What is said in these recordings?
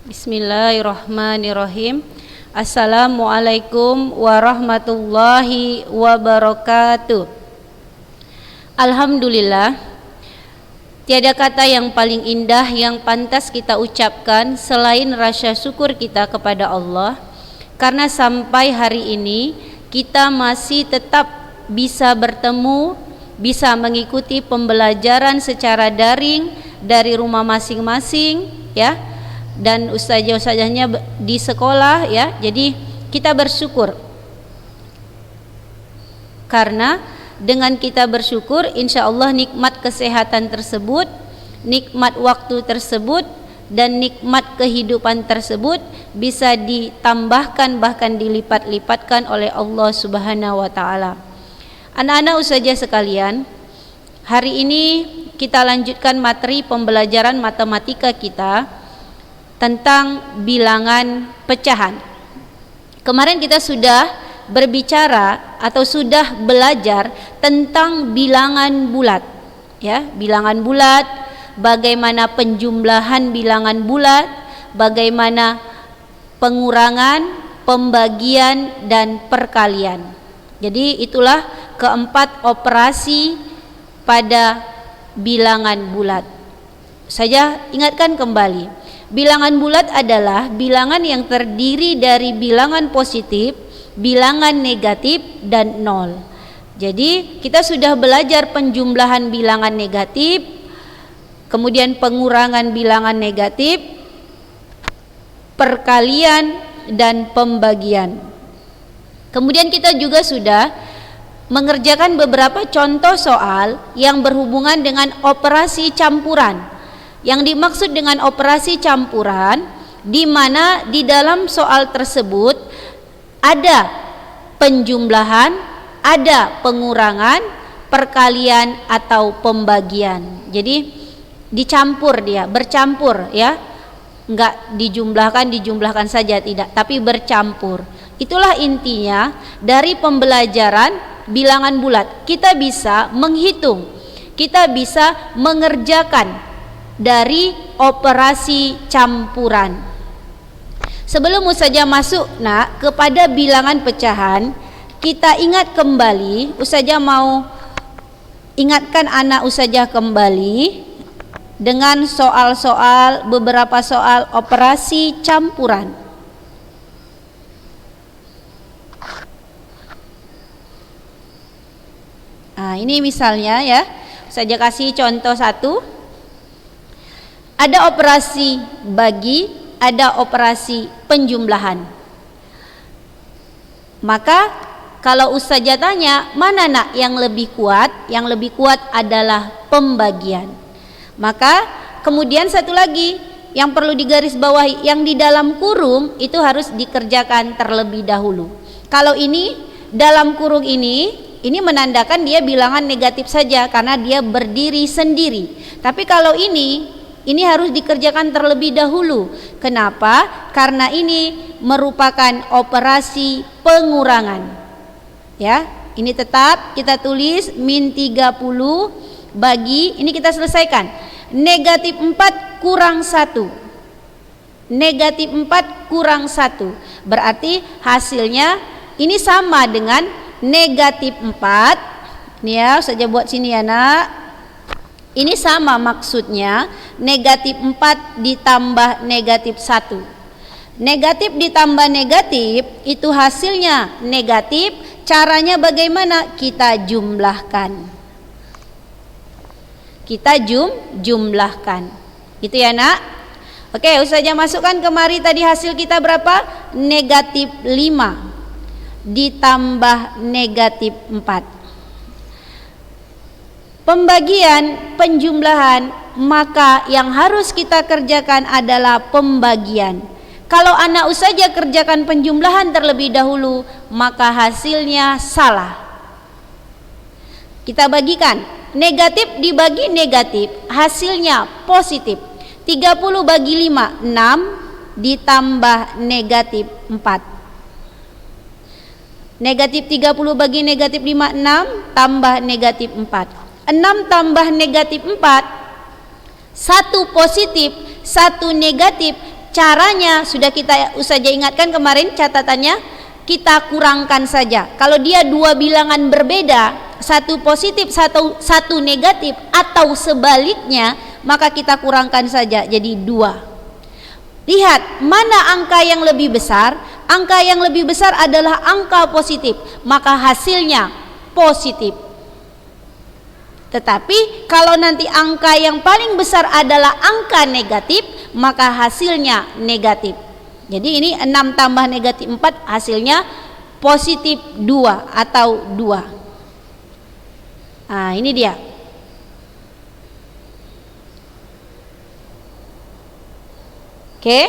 Bismillahirrahmanirrahim. Assalamualaikum warahmatullahi wabarakatuh. Alhamdulillah, tiada kata yang paling indah yang pantas kita ucapkan selain rasa syukur kita kepada Allah, karena sampai hari ini kita masih tetap bisa bertemu, bisa mengikuti pembelajaran secara daring dari rumah masing-masing, ya, dan ustazah-ustazahnya di sekolah, ya. Jadi kita bersyukur, karena dengan kita bersyukur insya Allah nikmat kesehatan tersebut, nikmat waktu tersebut, dan nikmat kehidupan tersebut bisa ditambahkan bahkan dilipat-lipatkan oleh Allah Subhanahu wa taala. Anak-anak ustazah sekalian, hari ini kita lanjutkan materi pembelajaran matematika kita tentang bilangan pecahan. Kemarin kita sudah berbicara atau sudah belajar tentang bilangan bulat, ya, bilangan bulat, bagaimana penjumlahan bilangan bulat, bagaimana pengurangan, pembagian, dan perkalian. Jadi itulah keempat operasi pada bilangan bulat. Saya ingatkan kembali, bilangan bulat adalah bilangan yang terdiri dari bilangan positif, bilangan negatif, dan nol. Jadi kita sudah belajar penjumlahan bilangan negatif, kemudian pengurangan bilangan negatif, perkalian, dan pembagian. Kemudian kita juga sudah mengerjakan beberapa contoh soal yang berhubungan dengan operasi campuran. Yang dimaksud dengan operasi campuran, di mana di dalam soal tersebut ada penjumlahan, ada pengurangan, perkalian, atau pembagian. Jadi dicampur, dia bercampur, ya, enggak dijumlahkan saja, tidak, tapi bercampur. Itulah intinya dari pembelajaran bilangan bulat. Kita bisa menghitung, kita bisa mengerjakan dari operasi campuran. Sebelum saja masuk kepada bilangan pecahan, kita ingat kembali, ustazah mau ingatkan anak ustazah kembali dengan soal-soal, beberapa soal operasi campuran. Nah, ini misalnya, ya, ustazah kasih contoh satu. Ada operasi bagi, ada operasi penjumlahan. Maka kalau ustazah tanya, mana nak yang lebih kuat? Yang lebih kuat adalah pembagian. Maka kemudian satu lagi yang perlu digarisbawahi, yang di dalam kurung itu harus dikerjakan terlebih dahulu. Kalau ini dalam kurung ini menandakan dia bilangan negatif saja karena dia berdiri sendiri. Tapi kalau ini harus dikerjakan terlebih dahulu. Kenapa? Karena ini merupakan operasi pengurangan. Ya, ini tetap kita tulis min 30 bagi, ini kita selesaikan. Negatif 4 kurang 1. Negatif 4 kurang 1. Berarti hasilnya ini sama dengan negatif 4. Nih ya, saja buat sini ya nak. Ini sama maksudnya, negatif 4 ditambah negatif 1. Negatif ditambah negatif itu hasilnya negatif. Caranya bagaimana? Kita jumlahkan. Kita jumlahkan. Itu ya nak. Oke, ustazah masukkan kemari tadi hasil kita berapa? Negatif 5 ditambah negatif 4. Pembagian, penjumlahan, maka yang harus kita kerjakan adalah pembagian. Kalau anak ustazah kerjakan penjumlahan terlebih dahulu, maka hasilnya salah. Kita bagikan, negatif dibagi negatif, hasilnya positif. 30 bagi 5, 6 ditambah negatif 4. Negatif 30 bagi negatif 5, 6 tambah negatif 4. 6 tambah negatif 4, 1 positif, 1 negatif, caranya sudah kita saja ingatkan kemarin catatannya, kita kurangkan saja. Kalau dia dua bilangan berbeda, satu positif satu negatif atau sebaliknya, maka kita kurangkan saja jadi 2. Lihat mana angka yang lebih besar. Angka yang lebih besar adalah angka positif, maka hasilnya positif. Tetapi kalau nanti angka yang paling besar adalah angka negatif, maka hasilnya negatif. Jadi ini 6 tambah negatif 4 hasilnya positif 2 atau 2. Nah, ini dia. Oke.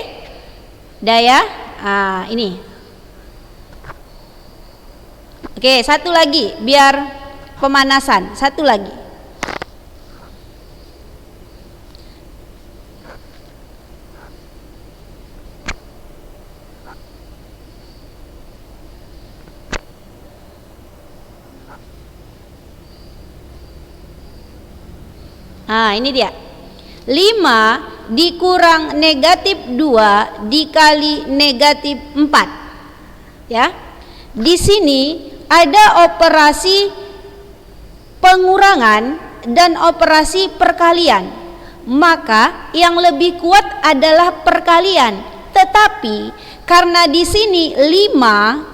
Daya. Ah, ini. Oke, satu lagi biar pemanasan. Satu lagi. Ah, ini dia. 5 dikurang negatif 2 dikali negatif 4. Ya. Di sini ada operasi pengurangan dan operasi perkalian. Maka yang lebih kuat adalah perkalian. Tetapi karena di sini 5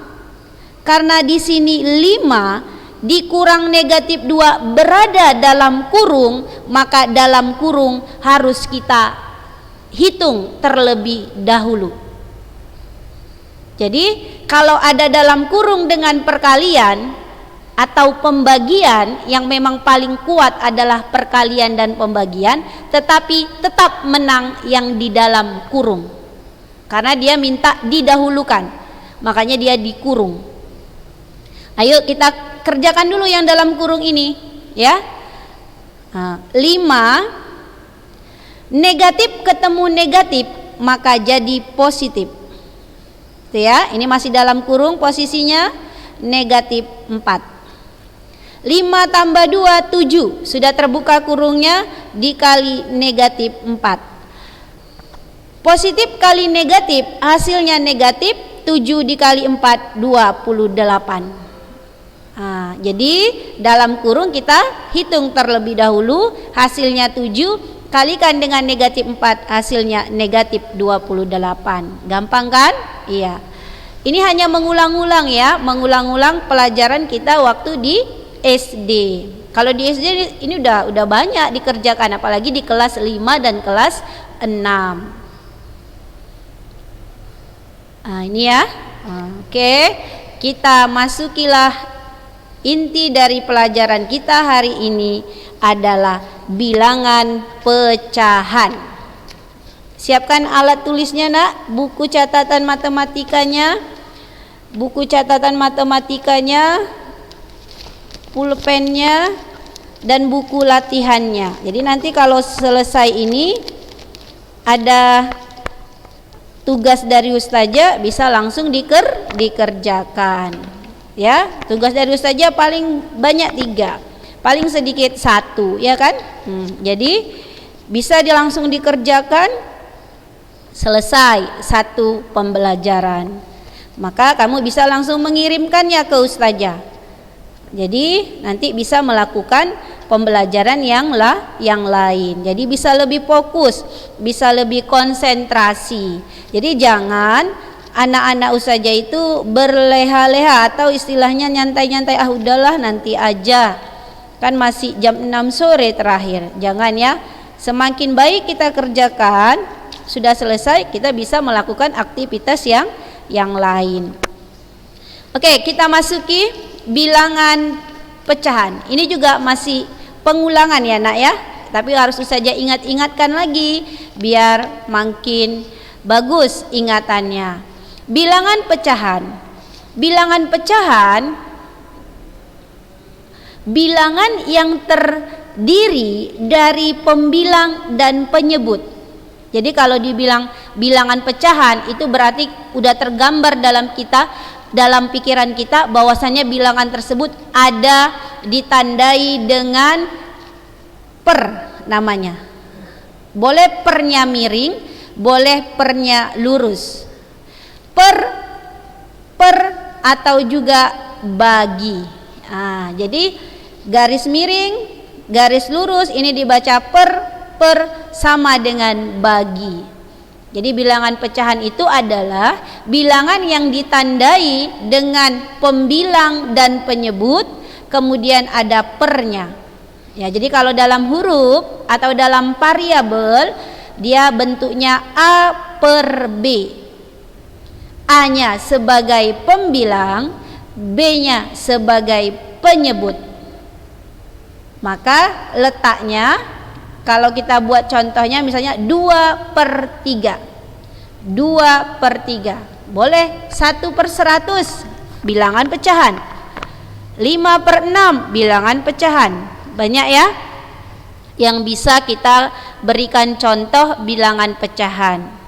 dikurang negatif 2 berada dalam kurung, maka dalam kurung harus kita hitung terlebih dahulu. Jadi kalau ada dalam kurung dengan perkalian atau pembagian, yang memang paling kuat adalah perkalian dan pembagian, tetapi tetap menang yang di dalam kurung karena dia minta didahulukan, makanya dia dikurung. Ayo kita kerjakan dulu yang dalam kurung ini, ya. 5 negatif ketemu negatif maka jadi positif. Itu ya, ini masih dalam kurung posisinya negatif 4. 5 tambah 2 7, sudah terbuka kurungnya, dikali negatif 4. Positif kali negatif hasilnya negatif, 7 dikali 4 28. Nah, jadi dalam kurung kita hitung terlebih dahulu, hasilnya 7 kalikan dengan negatif 4 hasilnya negatif 28. Gampang kan? Iya. Ini hanya mengulang-ulang ya, mengulang-ulang pelajaran kita waktu di SD. Kalau di SD ini udah banyak dikerjakan, apalagi di kelas 5 dan kelas 6. Nah, ini ya. Oke, kita masukilah inti dari pelajaran kita hari ini adalah bilangan pecahan. Siapkan alat tulisnya nak, buku catatan matematikanya, pulpennya, dan buku latihannya. Jadi nanti kalau selesai ini ada tugas dari ustazah bisa langsung dikerjakan. Ya, tugas dari ustazah paling banyak 3, paling sedikit 1, ya kan? Jadi bisa langsung dikerjakan, selesai satu pembelajaran, maka kamu bisa langsung mengirimkannya ke ustazah. Jadi nanti bisa melakukan pembelajaran yang lain. Jadi bisa lebih fokus, bisa lebih konsentrasi. Jadi jangan anak-anak ustazah itu berleha-leha atau istilahnya nyantai-nyantai, udahlah nanti aja, kan masih jam 6 sore terakhir. Jangan ya, semakin baik kita kerjakan, sudah selesai kita bisa melakukan aktivitas yang lain. Oke, kita masuki bilangan pecahan. Ini juga masih pengulangan ya nak ya, tapi harus ustazah ingatkan lagi biar makin bagus ingatannya. Bilangan pecahan bilangan yang terdiri dari pembilang dan penyebut. Jadi kalau dibilang bilangan pecahan itu berarti udah tergambar dalam pikiran kita bahwasanya bilangan tersebut ada ditandai dengan per namanya. Boleh pernya miring, boleh pernya lurus. Per atau juga bagi. Jadi garis miring, garis lurus ini dibaca per sama dengan bagi. Jadi bilangan pecahan itu adalah bilangan yang ditandai dengan pembilang dan penyebut, kemudian ada pernya. Ya, jadi kalau dalam huruf atau dalam variabel dia bentuknya A per B. A-nya sebagai pembilang, B-nya sebagai penyebut. Maka letaknya kalau kita buat contohnya misalnya 2/3. 2/3. Boleh 1/100 bilangan pecahan. 5/6 bilangan pecahan. Banyak ya yang bisa kita berikan contoh bilangan pecahan.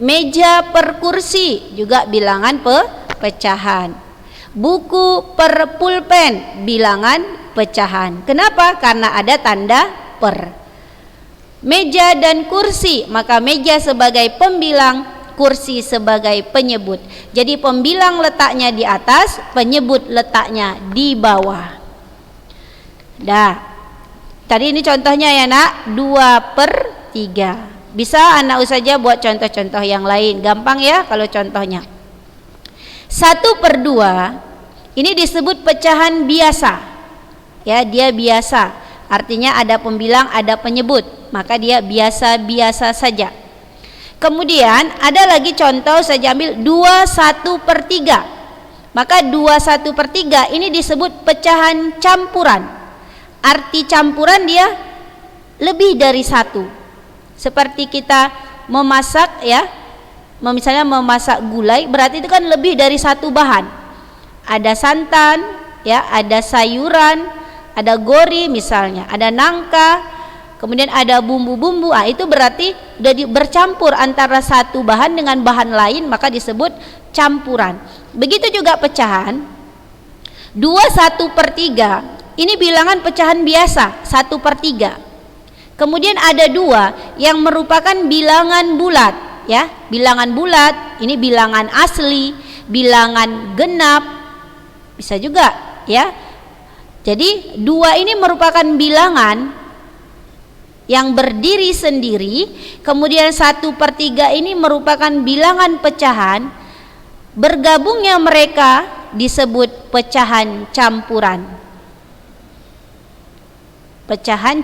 Meja per kursi juga bilangan pecahan. Buku per pulpen bilangan pecahan. Kenapa? Karena ada tanda per. Meja dan kursi, maka meja sebagai pembilang, kursi sebagai penyebut. Jadi pembilang letaknya di atas, penyebut letaknya di bawah. Tadi ini contohnya ya nak, 2/3. Bisa anak saja buat contoh-contoh yang lain, gampang ya kalau contohnya. 1/2 ini disebut pecahan biasa. Ya, dia biasa. Artinya ada pembilang, ada penyebut, maka dia biasa-biasa saja. Kemudian ada lagi contoh, saya ambil 2/1/3. Maka 2/1/3 ini disebut pecahan campuran. Arti campuran dia lebih dari satu. Seperti kita memasak ya, misalnya memasak gulai, berarti itu kan lebih dari satu bahan. Ada santan, ya, ada sayuran, ada gori misalnya, ada nangka, kemudian ada bumbu-bumbu. Itu berarti sudah bercampur antara satu bahan dengan bahan lain, maka disebut campuran. Begitu juga pecahan 2/1/3 ini bilangan pecahan biasa 1/3. Kemudian ada 2 yang merupakan bilangan bulat, ya. Bilangan bulat ini bilangan asli, bilangan genap bisa juga, ya. Jadi 2 ini merupakan bilangan yang berdiri sendiri, kemudian 1/3 ini merupakan bilangan pecahan. Bergabungnya mereka disebut pecahan campuran. Pecahan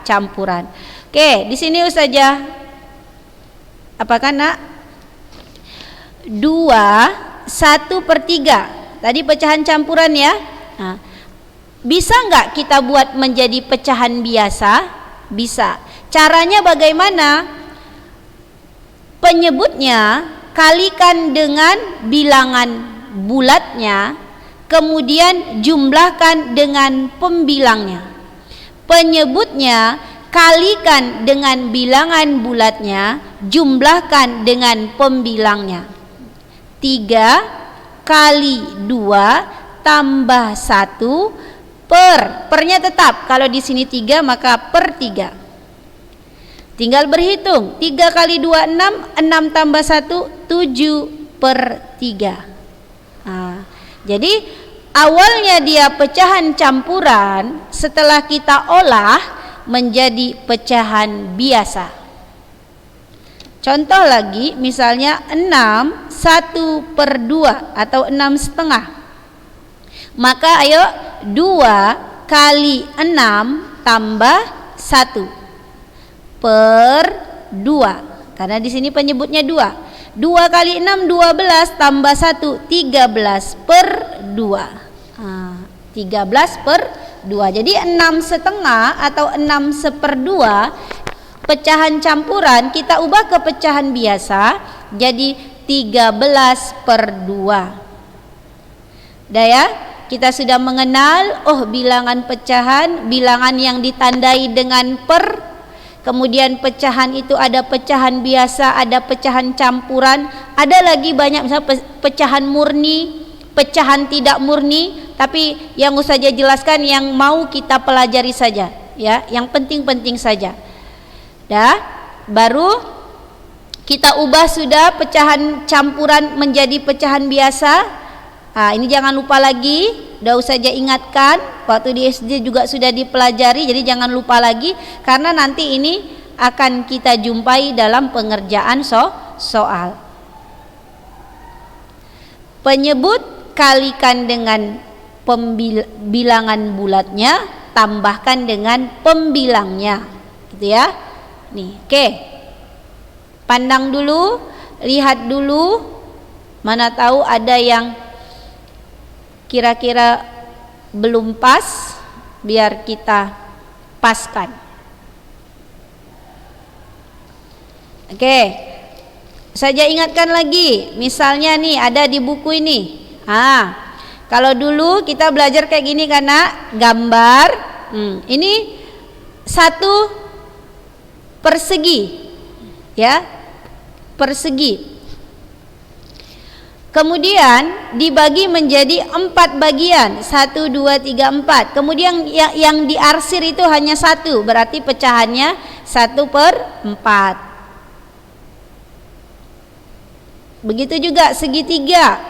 campuran. Oke, di sini Ustazah apakah nak? 2/1/3 tadi pecahan campuran ya. Bisa nggak kita buat menjadi pecahan biasa? Bisa. Caranya bagaimana? Penyebutnya kalikan dengan bilangan bulatnya, kemudian jumlahkan dengan pembilangnya. Penyebutnya kalikan dengan bilangan bulatnya, jumlahkan dengan pembilangnya. 3 kali 2 tambah 1 pernya tetap. Kalau di sini 3 maka per 3. Tinggal berhitung. 3 kali 2 6, 6 tambah 1 7/3. Jadi awalnya dia pecahan campuran, setelah kita olah menjadi pecahan biasa. Contoh lagi, misalnya 6 1/2 atau 6,5. Maka ayo 2 kali 6 tambah 1 per 2. Karena di sini penyebutnya 2. 2 kali 6 12 tambah 1 13/2. 13/2. Jadi 6,5 atau 6/2 pecahan campuran kita ubah ke pecahan biasa jadi 13/2. Dah ya, kita sudah mengenal bilangan pecahan, bilangan yang ditandai dengan per. Kemudian pecahan itu ada pecahan biasa, ada pecahan campuran, ada lagi banyak, misalnya pecahan murni, pecahan tidak murni. Tapi yang Ustazah jelaskan yang mau kita pelajari saja, ya, yang penting-penting saja. Dah, baru kita ubah sudah pecahan campuran menjadi pecahan biasa. Ini jangan lupa lagi, udah saja ingatkan, waktu di SD juga sudah dipelajari, jadi jangan lupa lagi karena nanti ini akan kita jumpai dalam pengerjaan soal. Penyebut kalikan dengan bilangan bulatnya, tambahkan dengan pembilangnya, gitu ya. Nih, oke. Pandang dulu, lihat dulu, mana tahu ada yang kira-kira belum pas, biar kita paskan. Oke, saja ingatkan lagi, misalnya nih ada di buku ini. Kalau dulu kita belajar kayak gini karena gambar, ini satu persegi, ya, persegi. Kemudian dibagi menjadi 4 bagian, 1, 2, 3, 4. Kemudian yang diarsir itu hanya 1, berarti pecahannya 1/4. Begitu juga segitiga.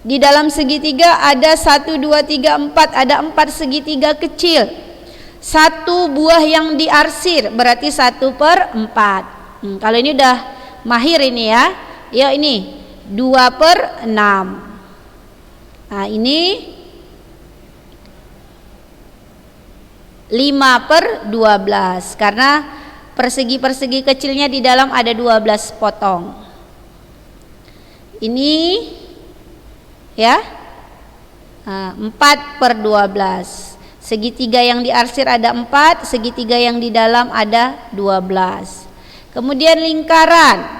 Di dalam segitiga ada 1, 2, 3, 4, ada 4 segitiga kecil. 1 buah yang diarsir berarti 1/4. Kalau ini udah mahir ini ya. Ya ini 2/6. Ini 5/12 karena persegi-persegi kecilnya di dalam ada 12 potong. Ini ya 4/12. Segitiga yang diarsir ada 4, segitiga yang di dalam ada 12. Kemudian lingkaran.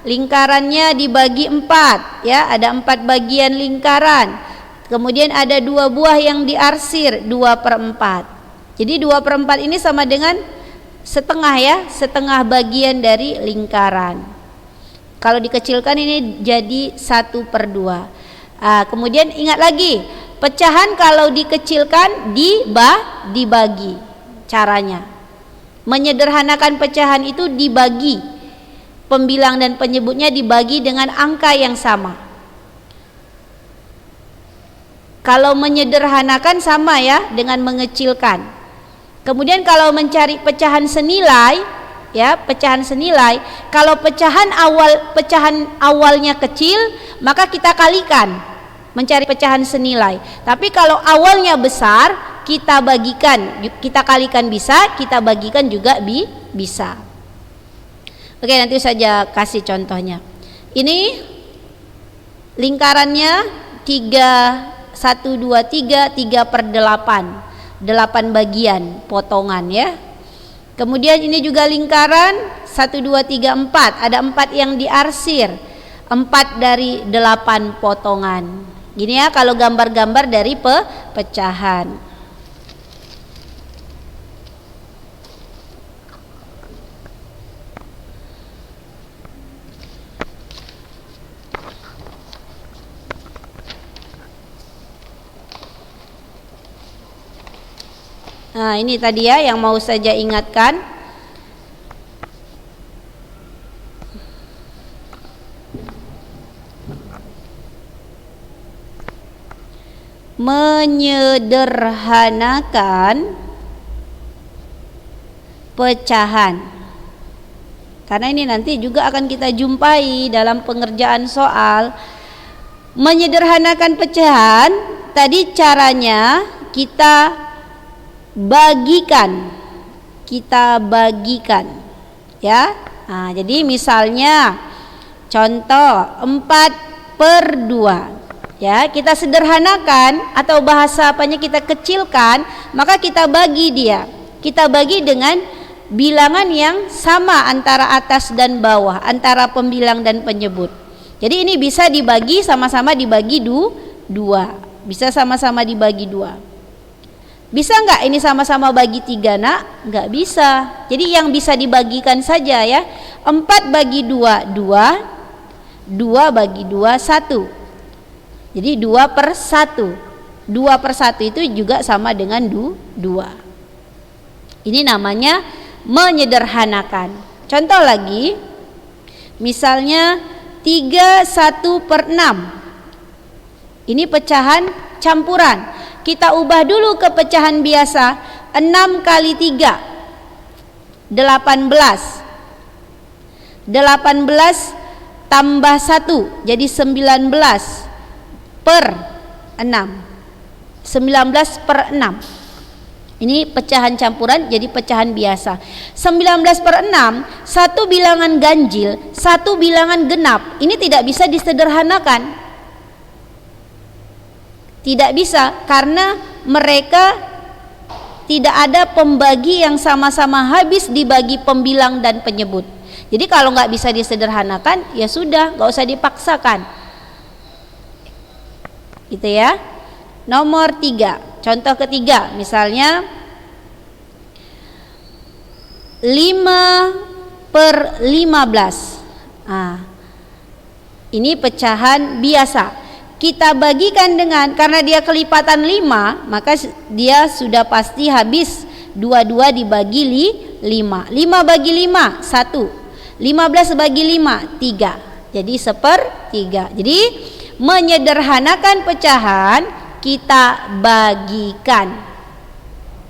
Lingkarannya dibagi 4, ya, ada 4 bagian lingkaran. Kemudian ada 2 buah yang diarsir, 2/4. Jadi 2/4 ini sama dengan setengah, ya, setengah bagian dari lingkaran. Kalau dikecilkan ini jadi 1/2. Kemudian ingat lagi, pecahan kalau dikecilkan dibagi. Caranya menyederhanakan pecahan itu dibagi. Pembilang dan penyebutnya dibagi dengan angka yang sama. Kalau menyederhanakan sama ya dengan mengecilkan. Kemudian kalau mencari pecahan senilai, ya, pecahan senilai, kalau pecahan awalnya kecil, maka kita kalikan mencari pecahan senilai. Tapi kalau awalnya besar, kita bagikan, kita kalikan bisa, kita bagikan juga bisa. Oke, nanti saja kasih contohnya. Ini lingkarannya 3/8, 8 bagian potongan, ya. Kemudian ini juga lingkaran 1, 2, 3, 4, ada 4 yang diarsir, 4 dari 8 potongan. Gini ya kalau gambar-gambar dari pecahan. Nah, ini tadi ya yang mau saja ingatkan. Menyederhanakan pecahan. Karena ini nanti juga akan kita jumpai dalam pengerjaan soal. Menyederhanakan pecahan, tadi caranya kita bagikan, ya. Jadi misalnya contoh 4/2, ya, kita sederhanakan atau bahasa apanya kita kecilkan, maka kita bagi dengan bilangan yang sama antara atas dan bawah, antara pembilang dan penyebut. Jadi ini bisa dibagi sama-sama dibagi 2, bisa sama-sama dibagi 2. Bisa enggak ini sama-sama bagi 3, Nak? Enggak bisa. Jadi yang bisa dibagikan saja ya. 4 bagi 2, 2. 2 bagi 2, 1. Jadi 2/1. 2/1 itu juga sama dengan 2. Ini namanya menyederhanakan. Contoh lagi, misalnya 3/1/6. Ini pecahan campuran. Kita ubah dulu ke pecahan biasa. 6 kali 3 18. 18 tambah 1 jadi 19 per 6. 19/6. Ini pecahan campuran jadi pecahan biasa. 19/6, satu bilangan ganjil, satu bilangan genap. Ini tidak bisa disederhanakan. Tidak bisa karena mereka tidak ada pembagi yang sama-sama habis dibagi pembilang dan penyebut. Jadi kalau nggak bisa disederhanakan, ya sudah, nggak usah dipaksakan. Gitu ya. Nomor 3, contoh ketiga, misalnya 5/15. Ini pecahan biasa. Kita bagikan dengan, karena dia kelipatan 5, maka dia sudah pasti habis 22 dibagi 5. 5 bagi 5 1. 15 bagi 5 3. Jadi 1/3. Jadi menyederhanakan pecahan, kita bagikan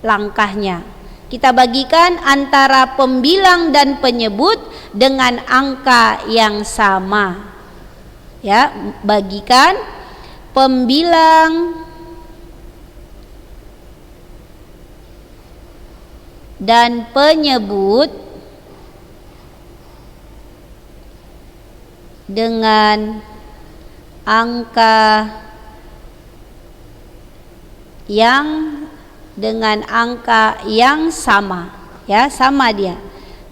langkahnya. Kita bagikan antara pembilang dan penyebut dengan angka yang sama. Ya, bagikan pembilang dan penyebut dengan angka yang sama, ya, sama dia.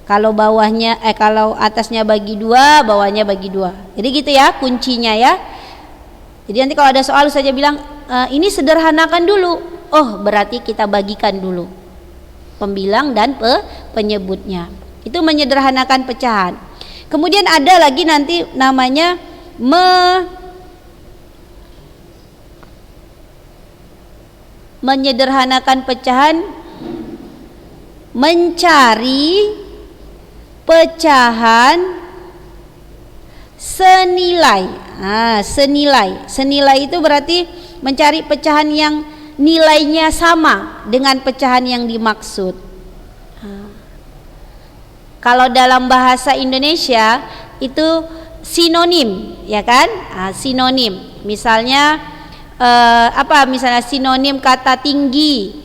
Kalau bawahnya kalau atasnya bagi 2, bawahnya bagi 2. Jadi gitu ya kuncinya ya. Jadi nanti kalau ada soal saja bilang ini sederhanakan dulu. Oh, berarti kita bagikan dulu pembilang dan penyebutnya. Itu menyederhanakan pecahan. Kemudian ada lagi nanti namanya menyederhanakan pecahan, mencari pecahan senilai. Senilai itu berarti mencari pecahan yang nilainya sama dengan pecahan yang dimaksud. Kalau dalam bahasa Indonesia itu sinonim, ya kan? Sinonim. Misalnya misalnya sinonim kata tinggi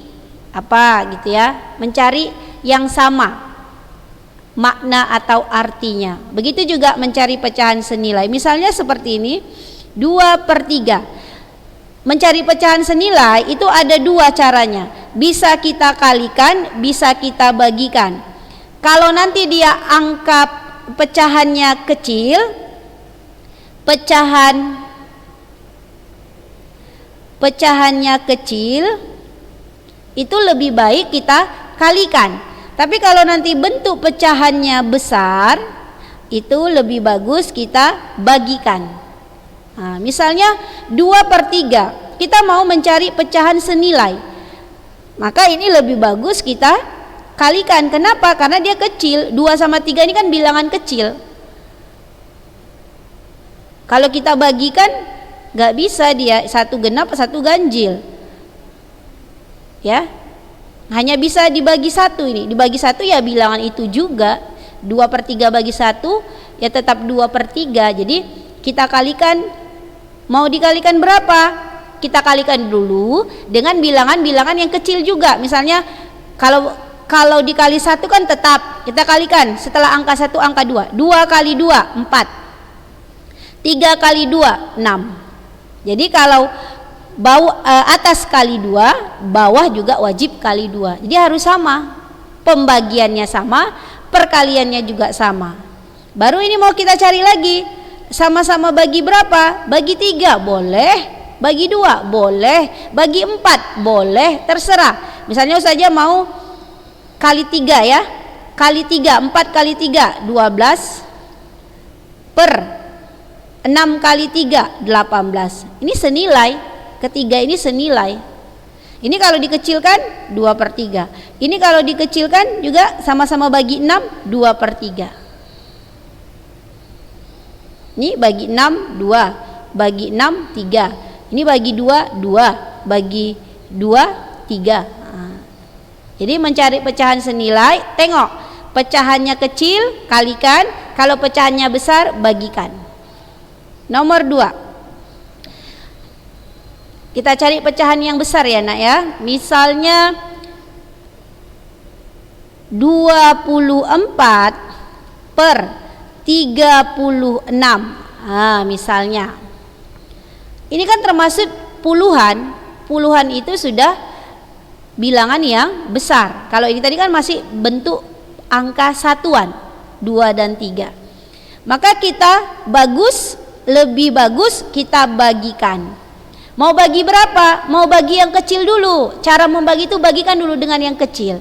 gitu ya, mencari yang sama makna atau artinya. Begitu juga mencari pecahan senilai, misalnya seperti ini 2/3. Mencari pecahan senilai itu ada 2 caranya, bisa kita kalikan, bisa kita bagikan. Kalau nanti dia angka pecahannya kecil, pecahannya kecil, itu lebih baik kita kalikan. Tapi kalau nanti bentuk pecahannya besar, itu lebih bagus kita bagikan. Misalnya 2/3, kita mau mencari pecahan senilai, maka ini lebih bagus kita kalikan. Kenapa? Karena dia kecil. 2 sama 3 ini kan bilangan kecil. Kalau kita bagikan nggak bisa, dia 1 genap 1 ganjil, ya, hanya bisa dibagi 1. Ini dibagi 1 ya bilangan itu juga. 2/3 bagi 1 ya tetap 2/3. Jadi kita kalikan, mau dikalikan berapa, kita kalikan dulu dengan bilangan-bilangan yang kecil juga. Misalnya kalau dikali 1 kan tetap kita kalikan setelah angka 1 angka 2. 2 kali 2 4, 3 kali 2 6. Jadi kalau atas kali 2, bawah juga wajib kali 2. Jadi harus sama, pembagiannya sama, perkaliannya juga sama. Baru ini mau kita cari lagi, sama-sama bagi berapa? Bagi 3 boleh, bagi 2 boleh, bagi 4 boleh, terserah. Misalnya saja mau kali 3 ya, kali 3, 4 kali 3 12 per 6 kali 3 18. Ini senilai, ketiga ini senilai. Ini kalau dikecilkan 2/3. Ini kalau dikecilkan juga sama-sama bagi 6, 2/3. Ini bagi 6, 2. Bagi 6, 3. Ini bagi 2, 2. Bagi 2, 3. Jadi mencari pecahan senilai, tengok pecahannya kecil, kalikan. Kalau pecahannya besar, bagikan. Nomor 2. Kita cari pecahan yang besar ya nak ya. Misalnya 24/36. Misalnya. Ini kan termasuk puluhan. Puluhan itu sudah bilangan yang besar. Kalau ini tadi kan masih bentuk angka satuan, 2 dan 3. Maka kita lebih bagus kita bagikan. Mau bagi berapa? Mau bagi yang kecil dulu. Cara membagi itu bagikan dulu dengan yang kecil.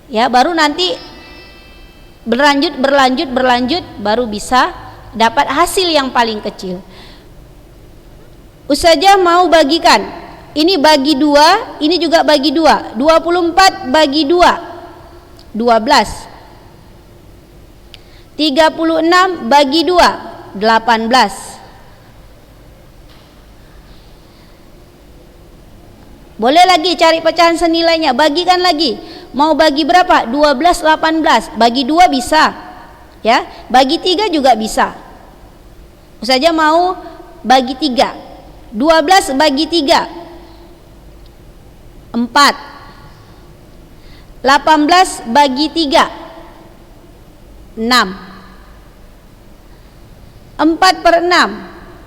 Ya, baru nanti berlanjut baru bisa dapat hasil yang paling kecil. Ustazah mau bagikan. Ini bagi 2, ini juga bagi 2. 24 bagi 2. 12. 36 bagi 2. 18. Boleh lagi cari pecahan senilainya, bagikan lagi. Mau bagi berapa? 12, 18. Bagi 2 bisa. Ya, bagi 3 juga bisa. Ustazah mau bagi 3. 12 bagi 3. 4. 18 bagi 3. 6. 4/6.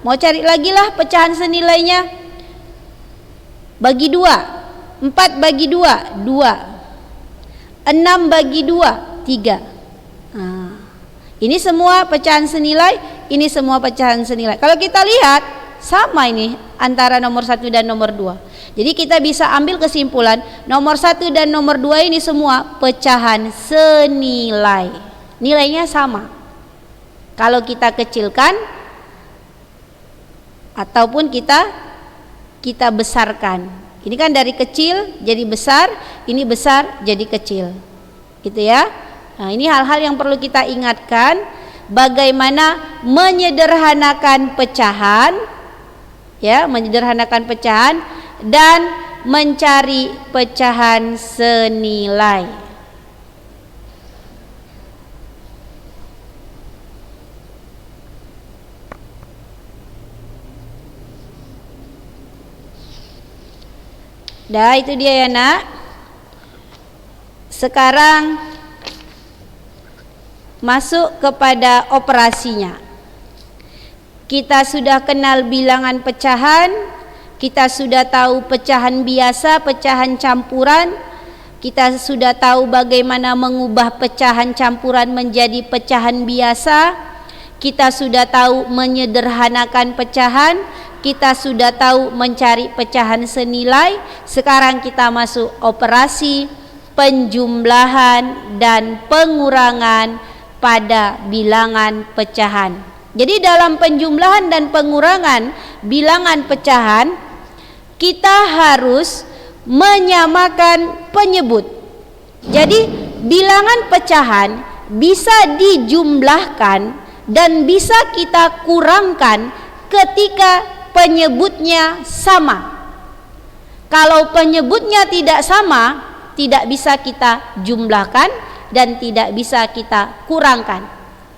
Mau cari lagi lah pecahan senilainya. Bagi 2. 4 bagi 2, 2. 6 bagi 2, 3. Ini semua pecahan senilai, ini semua pecahan senilai. Kalau kita lihat sama ini antara nomor 1 dan nomor 2. Jadi kita bisa ambil kesimpulan nomor 1 dan nomor 2 ini semua pecahan senilai. Nilainya sama. Kalau kita kecilkan ataupun kita besarkan. Ini kan dari kecil jadi besar, ini besar jadi kecil. Gitu ya. Nah, ini hal-hal yang perlu kita ingatkan, bagaimana menyederhanakan pecahan, ya, menyederhanakan pecahan dan mencari pecahan senilai. Dah, itu dia ya nak. Sekarang masuk kepada operasinya. Kita sudah kenal bilangan pecahan, kita sudah tahu pecahan biasa, pecahan campuran, kita sudah tahu bagaimana mengubah pecahan campuran menjadi pecahan biasa, kita sudah tahu menyederhanakan pecahan, kita sudah tahu mencari pecahan senilai. Sekarang kita masuk operasi penjumlahan dan pengurangan pada bilangan pecahan. Jadi dalam penjumlahan dan pengurangan bilangan pecahan, kita harus menyamakan penyebut. Jadi bilangan pecahan bisa dijumlahkan dan bisa kita kurangkan ketika penyebutnya sama. Kalau penyebutnya tidak sama, tidak bisa kita jumlahkan dan tidak bisa kita kurangkan.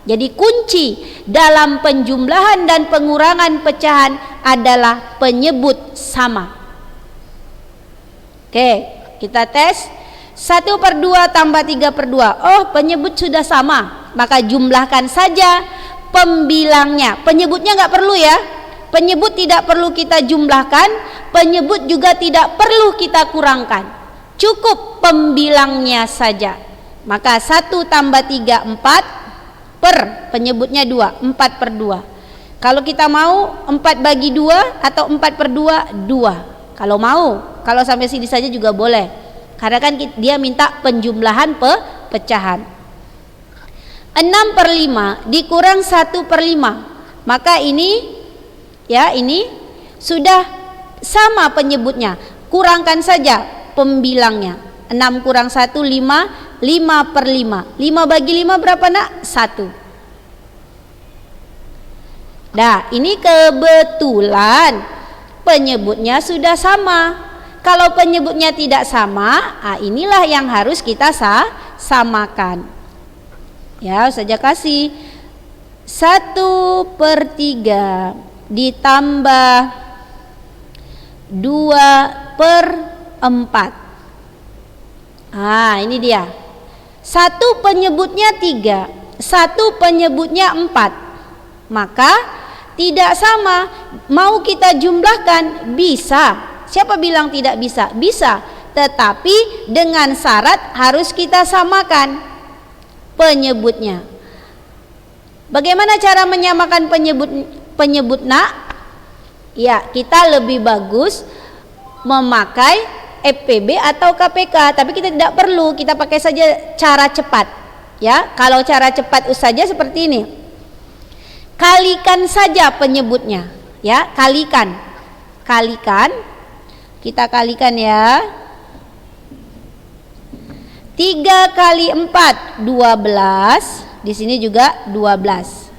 Jadi kunci dalam penjumlahan dan pengurangan pecahan adalah penyebut sama. Oke, kita tes. 1/2 tambah 3/2. Oh, penyebut sudah sama, maka jumlahkan saja pembilangnya. Penyebutnya nggak perlu ya. Penyebut tidak perlu kita jumlahkan, penyebut juga tidak perlu kita kurangkan. Cukup pembilangnya saja. Maka 1 tambah 3, 4 per penyebutnya 2, 4/2. Kalau kita mau 4 bagi 2 atau 4/2, 2. Kalau mau, kalau sampai sini saja juga boleh. Karena kan dia minta penjumlahan pecahan. 6/5 dikurang 1/5. Maka ini ya, ini sudah sama penyebutnya. kurangkan saja pembilangnya. 6 kurang 1 5, 5 per 5. 5 bagi 5 berapa nak? 1. Nah, ini kebetulan penyebutnya sudah sama. Kalau penyebutnya tidak sama, inilah yang harus kita samakan. Ya, saja kasih 1/3 ditambah 2/4. Ini dia. 1 penyebutnya 3, 1 penyebutnya 4. Maka tidak sama. Mau kita jumlahkan bisa. Siapa bilang tidak bisa? Bisa. Tetapi dengan syarat harus kita samakan penyebutnya. Bagaimana cara menyamakan penyebut nak? Ya, kita lebih bagus memakai FPB atau KPK, tapi kita tidak perlu, kita pakai saja cara cepat. Ya, kalau cara cepat saja seperti ini. Kalikan saja penyebutnya, ya, kalikan. Kita kalikan ya. 3 kali 4 12, di sini juga 12.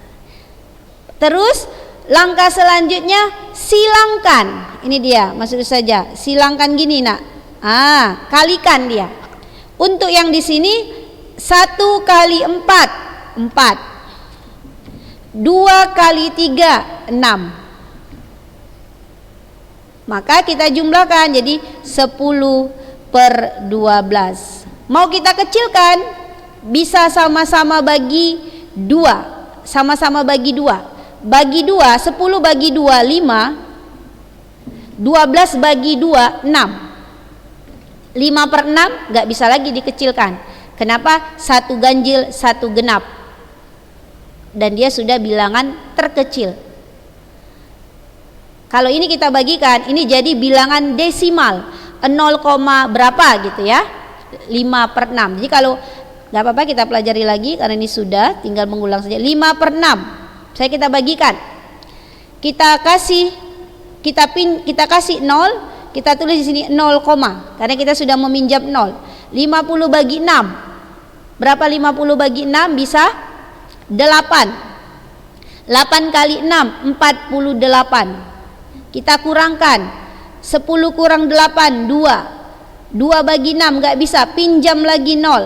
Terus langkah selanjutnya silangkan. Ini dia, maksud saja. Silangkan gini, nak. Kalikan dia. Untuk yang di sini 1 kali 4 4. 2 kali 3 6. Maka kita jumlahkan jadi 10/12. Mau kita kecilkan, bisa sama-sama bagi 2. Sama-sama bagi 2. Bagi 2, 10 bagi 2 5. 12 bagi 2 6. 5/6 nggak bisa lagi dikecilkan. Kenapa? 1 ganjil 1 genap, dan dia sudah bilangan terkecil. Kalau ini kita bagikan, ini jadi bilangan desimal 0, berapa gitu ya, 5/6. Jadi kalau nggak apa-apa kita pelajari lagi karena ini sudah, tinggal mengulang saja. 5/6 kita bagikan, kita kasih 0. Kita tulis di sini 0, karena kita sudah meminjam 0. 50 bagi 6. Berapa 50 bagi 6? Bisa 8. 8 kali 6 48. Kita kurangkan. 10 kurang 8 2. 2 bagi 6 enggak bisa, pinjam lagi 0.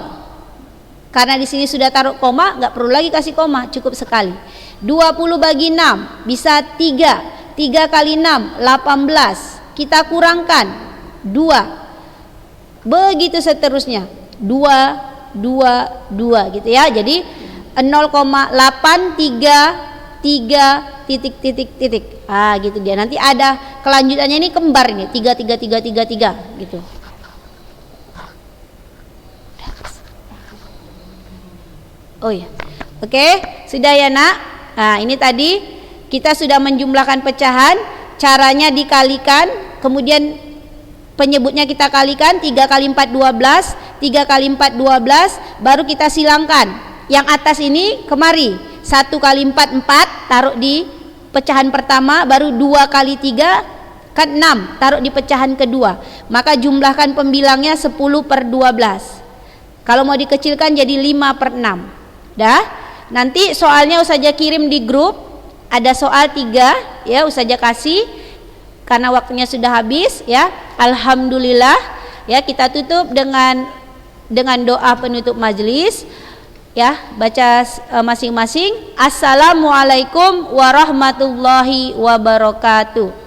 Karena di sini sudah taruh koma, enggak perlu lagi kasih koma, cukup sekali. 20 bagi 6 bisa 3. 3 kali 6 18. Kita kurangkan 2, begitu seterusnya, 2 2 gitu ya. Jadi 0,833 titik. Gitu dia. Nanti ada kelanjutannya, ini kembar ini 3 gitu. Oh ya. Oke, sudah ya nak. Ini tadi kita sudah menjumlahkan pecahan, caranya dikalikan. Kemudian penyebutnya kita kalikan, 3 kali 4 12, 3 kali 4 12, baru kita silangkan. Yang atas ini kemari, 1 kali 4 4, taruh di pecahan pertama, baru 2 kali 3 kan 6, taruh di pecahan kedua. Maka jumlahkan pembilangnya 10/12. Kalau mau dikecilkan jadi 5/6. Dah, nanti soalnya Ustazah kirim di grup, ada soal 3 ya, Ustazah kasih. Karena waktunya sudah habis ya. Alhamdulillah ya, kita tutup dengan doa penutup majelis ya. Baca masing-masing. Assalamualaikum warahmatullahi wabarakatuh.